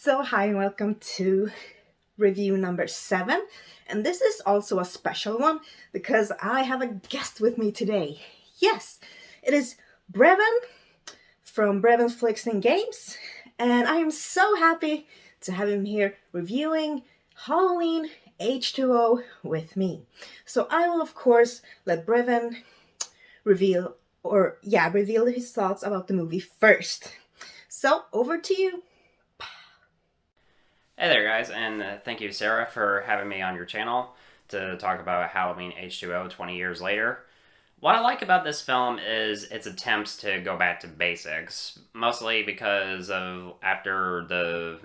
So, hi, and welcome to review number 7. And this is also a special one because I have a guest with me today. Yes, it is Brevon from Brevon's Flicks and Games. And I am so happy to have him here reviewing Halloween H20 with me. So, I will, of course, let Brevon reveal his thoughts about the movie first. So, over to you. Hey there, guys, and thank you, Sarah, for having me on your channel to talk about Halloween H20 20 years later. What I like about this film is its attempts to go back to basics, mostly because of after the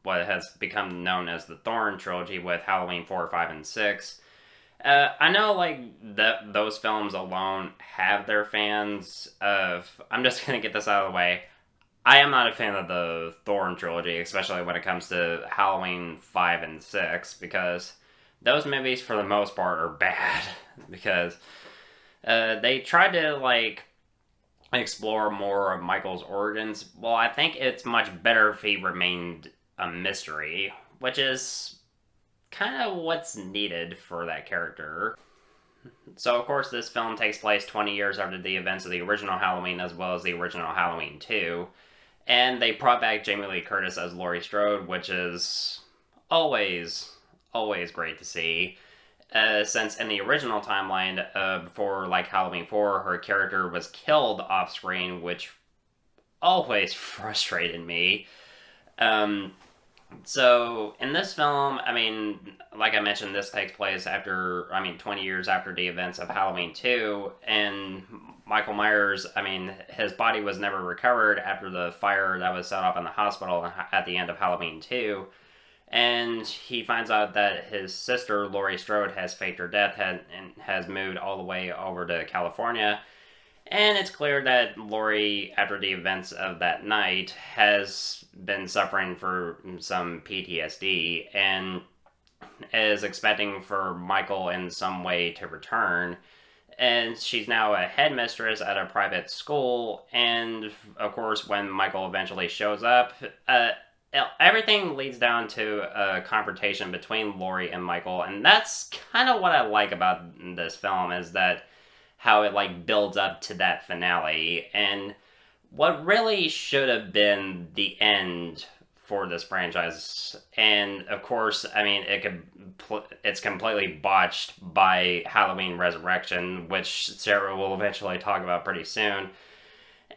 what has become known as the Thorn trilogy with Halloween 4, 5, and 6. I know, those films alone have their fans. I'm just gonna get this out of the way. I am not a fan of the Thorn trilogy, especially when it comes to Halloween 5 and 6, because those movies, for the most part, are bad. Because they tried to, explore more of Michael's origins. Well, I think it's much better if he remained a mystery, which is kind of what's needed for that character. So, of course, this film takes place 20 years after the events of the original Halloween, as well as the original Halloween 2. And they brought back Jamie Lee Curtis as Laurie Strode, which is always great to see. Since in the original timeline, before Halloween 4, her character was killed off screen, which always frustrated me. Um, so in this film, like I mentioned, this takes place 20 years after the events of Halloween 2, and Michael Myers, his body was never recovered after the fire that was set off in the hospital at the end of Halloween 2. And he finds out that his sister, Laurie Strode, has faked her death and has moved all the way over to California. And it's clear that Laurie, after the events of that night, has been suffering for some PTSD and is expecting for Michael in some way to return. And she's now a headmistress at a private school. And of course, when Michael eventually shows up, everything leads down to a confrontation between Laurie and Michael. And that's kind of what I like about this film, is that how it builds up to that finale. And what really should have been the end for this franchise, and of course, it's completely botched by Halloween Resurrection, which Sarah will eventually talk about pretty soon.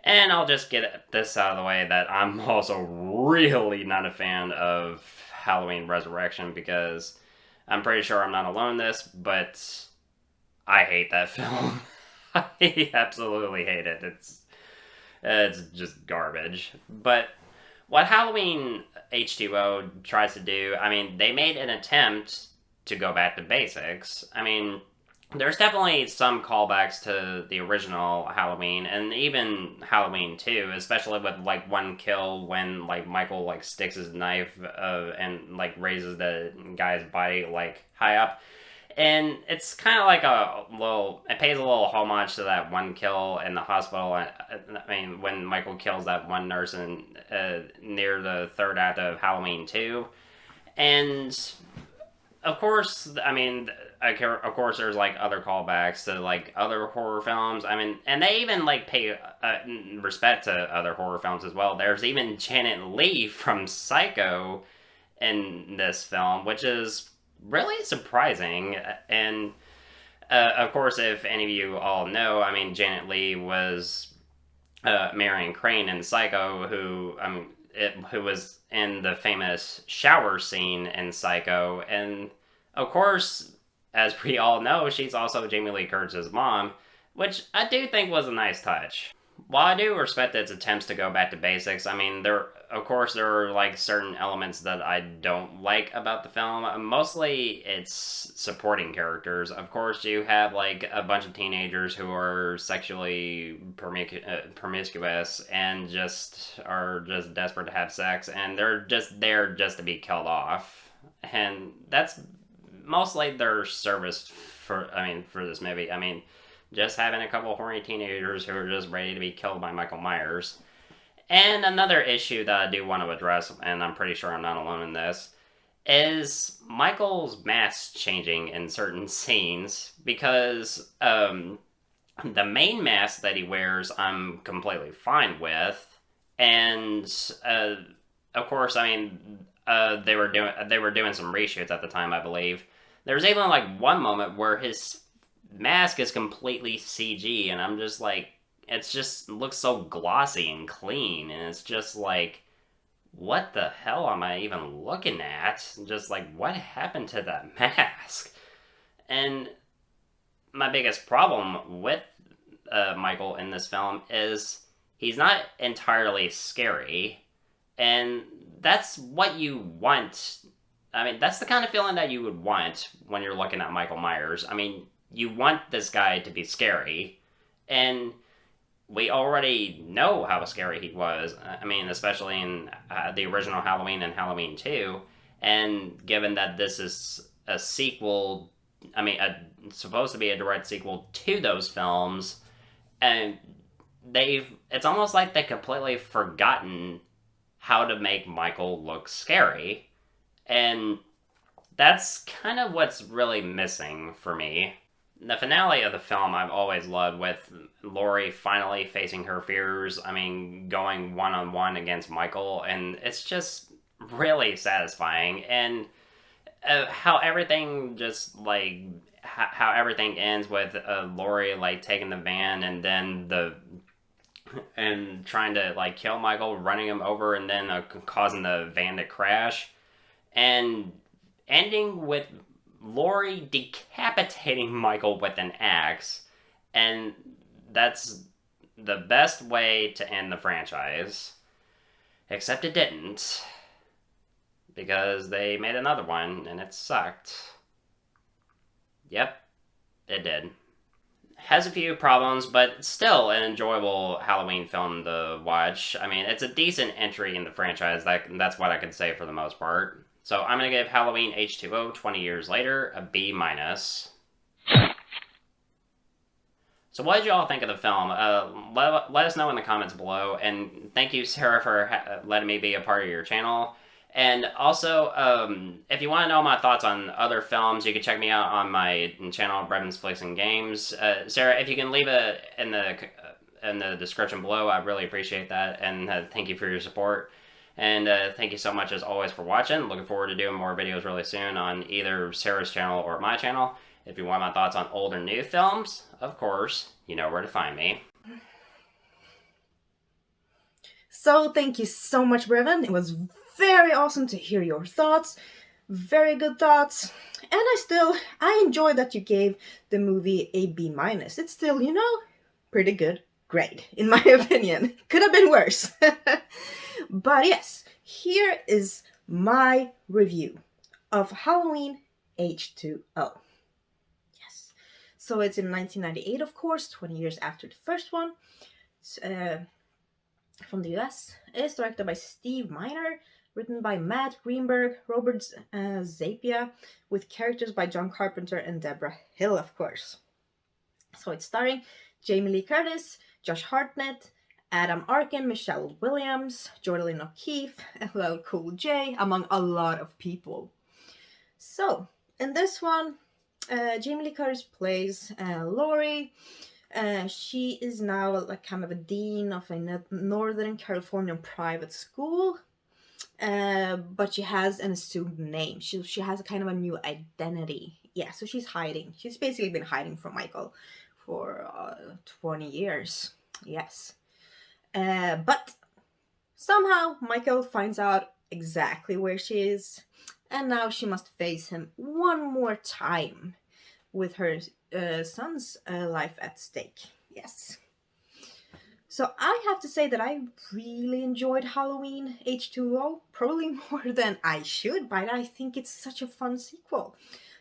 And I'll just get this out of the way that I'm also really not a fan of Halloween Resurrection, because I'm pretty sure I'm not alone in this, but I hate that film. I absolutely hate it. It's just garbage. But what Halloween H2O tries to do, they made an attempt to go back to basics. There's definitely some callbacks to the original Halloween, and even Halloween 2, especially with one kill when Michael sticks his knife and raises the guy's body high up. And it's kind of it pays a little homage to that one kill in the hospital. When Michael kills that one nurse near the third act of Halloween 2. And of course, of course, there's other callbacks to other horror films. And they even pay respect to other horror films as well. There's even Janet Leigh from Psycho in this film, which is really surprising. And of course, if any of you all know, Janet Leigh was Marion Crane in Psycho, who was in the famous shower scene in Psycho. And of course, as we all know, she's also Jamie Lee Curtis's mom, which I do think was a nice touch. While I do respect its attempts to go back to basics, there are certain elements that I don't like about the film. Mostly it's supporting characters. Of course, you have a bunch of teenagers who are sexually promiscuous and are just desperate to have sex, and they're just there just to be killed off. And that's mostly their service for this movie. Just having a couple horny teenagers who are just ready to be killed by Michael Myers. And another issue that I do want to address, and I'm pretty sure I'm not alone in this, is Michael's mask changing in certain scenes because the main mask that he wears, I'm completely fine with, and uh, of course, I mean, they were doing some reshoots at the time, I believe. There's even like one moment where his mask is completely CG, and I'm just like, it's just looks so glossy and clean, and it's just like, what the hell am I even looking at? Just like, what happened to that mask? And my biggest problem with Michael in this film is he's not entirely scary, and that's what you want. I mean, that's the kind of feeling that you would want when you're looking at Michael Myers. I mean, you want this guy to be scary, and we already know how scary he was. I mean, especially in the original Halloween and Halloween 2. And given that this is a sequel, I mean, supposed to be a direct sequel to those films, and it's almost like they've completely forgotten how to make Michael look scary. And that's kind of what's really missing for me. The finale of the film I've always loved, with Laurie finally facing her fears. I mean, going one on one against Michael, and it's just really satisfying. And how everything just like how everything ends with Laurie like taking the van and then the and trying to like kill Michael, running him over, and then causing the van to crash, and ending with Laurie decapitating Michael with an axe, and that's the best way to end the franchise. Except it didn't, because they made another one and it sucked. Yep, it did. Has a few problems, but still an enjoyable Halloween film to watch. I mean, it's a decent entry in the franchise. That's what I could say for the most part. So I'm gonna give Halloween H20 20 years later a B minus. So what did you all think of the film? Let us know in the comments below. And thank you, Sarah, for letting me be a part of your channel. And also, if you want to know my thoughts on other films, you can check me out on my channel, Brevon's Flicks and Games. Sarah, if you can leave it in the description below, I really appreciate that. And thank you for your support. And thank you so much, as always, for watching. Looking forward to doing more videos really soon on either Sarah's channel or my channel. If you want my thoughts on old or new films, of course, you know where to find me. So thank you so much, Brevon. It was very awesome to hear your thoughts. Very good thoughts. And I enjoy that you gave the movie a B minus. It's still, pretty good grade, in my opinion. Could have been worse. But yes, here is my review of Halloween H20. Yes. So it's in 1998, of course, 20 years after the first one. It's, from the US. It is directed by Steve Miner, written by Matt Greenberg, Robert Zapia, with characters by John Carpenter and Deborah Hill, of course. So it's starring Jamie Lee Curtis, Josh Hartnett, Adam Arkin, Michelle Williams, Jordan O'Keefe, LL Cool J, among a lot of people. So, in this one, Jamie Lee Curtis plays Laurie. She is now like kind of a dean of a Northern California private school, but she has an assumed name. She has a kind of a new identity. Yeah, so she's hiding. She's basically been hiding from Michael for 20 years. Yes. But somehow Michael finds out exactly where she is, and now she must face him one more time with her son's life at stake. Yes. So I have to say that I really enjoyed Halloween H20, probably more than I should, but I think it's such a fun sequel.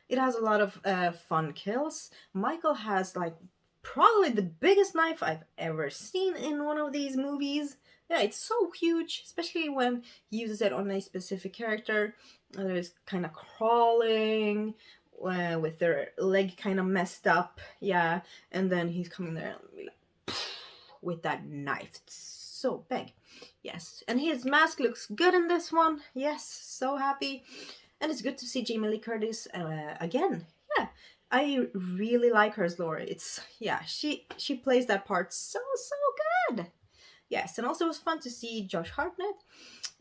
It has a lot of fun kills. Michael has like probably the biggest knife I've ever seen in one of these movies. Yeah, it's so huge, especially when he uses it on a specific character. There's kind of crawling with their leg kind of messed up. Yeah, and then he's coming there with that knife. It's so big. Yes, and his mask looks good in this one. Yes, so happy. And it's good to see Jamie Lee Curtis again. Yeah, I really like her as Laurie. It's yeah, she plays that part so good. Yes, and also it was fun to see Josh Hartnett,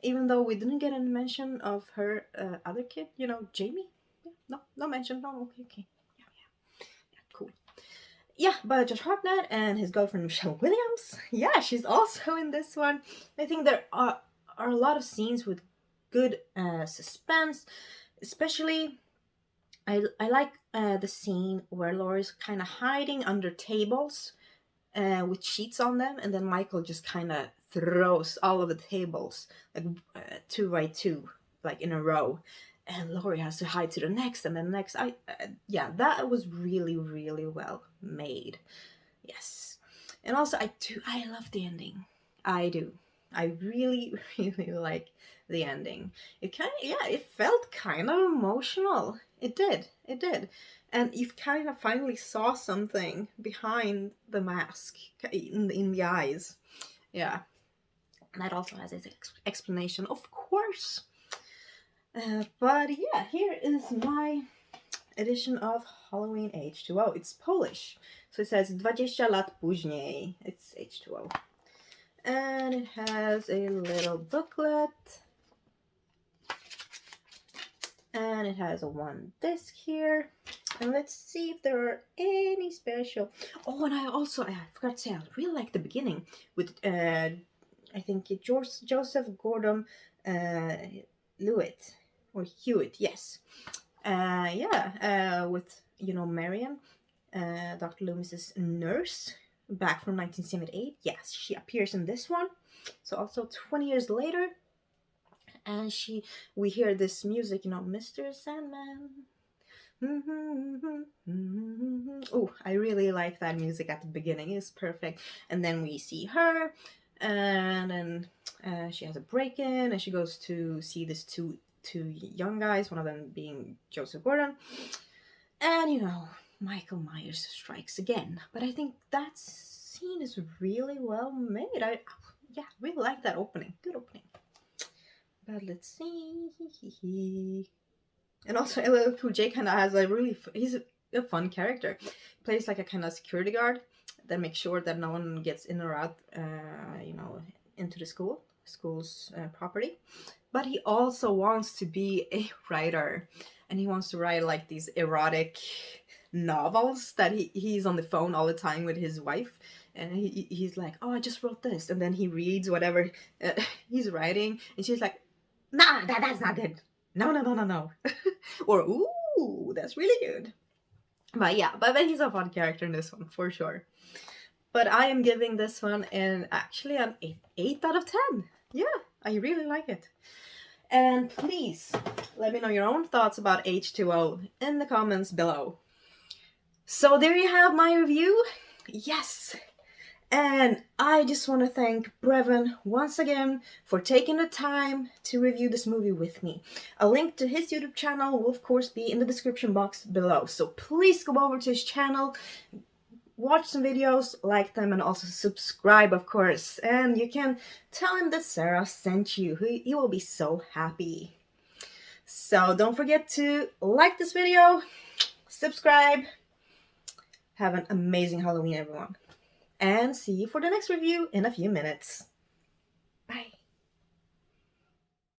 even though we didn't get any mention of her other kid. You know, Jamie. Yeah, no mention. No, okay. Yeah, cool. Yeah, but Josh Hartnett and his girlfriend Michelle Williams. Yeah, she's also in this one. I think there are a lot of scenes with good suspense, especially I like the scene where Laurie's kind of hiding under tables with sheets on them, and then Michael just kind of throws all of the tables like two by two, like in a row, and Laurie has to hide to the next and then the next. Yeah, that was really well made. Yes, and also I love the ending. I do. I really really like the ending. It kind of yeah, it felt kind of emotional. It did. It did. And you kind of finally saw something behind the mask in the eyes. Yeah. And that also has its explanation, of course. But yeah, here is my edition of Halloween H20. It's Polish. So it says 20 lat później. It's H20. And it has a little booklet. And it has a one disc here. And let's see if there are any special. Oh, and I forgot to say, I really like the beginning with, I think, Joseph Gordon Lewitt. Or Hewitt, yes. With, Marion, Dr. Loomis's nurse, back from 1978. Yes, she appears in this one. So also 20 years later. And we hear this music, Mr. Sandman. Oh, I really like that music at the beginning. It's perfect. And then we see her, and then she has a break-in, and she goes to see these two young guys. One of them being Joseph Gordon, and Michael Myers strikes again. But I think that scene is really well made. I really like that opening. Good opening. But let's see. And also, LL Cool J kind of has he's a fun character. He plays like a kind of security guard that makes sure that no one gets in or out, into the school's property. But he also wants to be a writer, and he wants to write like these erotic novels that he's on the phone all the time with his wife. And he's like, oh, I just wrote this. And then he reads whatever he's writing. And she's like, nah, that's not good. No. Or, ooh, that's really good. But yeah, but he's a fun character in this one, for sure. But I am giving this one actually an 8 out of 10. Yeah, I really like it. And please, let me know your own thoughts about H20 in the comments below. So there you have my review. Yes, and I just want to thank Brevon once again for taking the time to review this movie with me. A link to his YouTube channel will of course be in the description box below. So please go over to his channel, watch some videos, like them, and also subscribe, of course. And you can tell him that Sarah sent you. He will be so happy. So don't forget to like this video, subscribe. Have an amazing Halloween, everyone. And see you for the next review in a few minutes. Bye.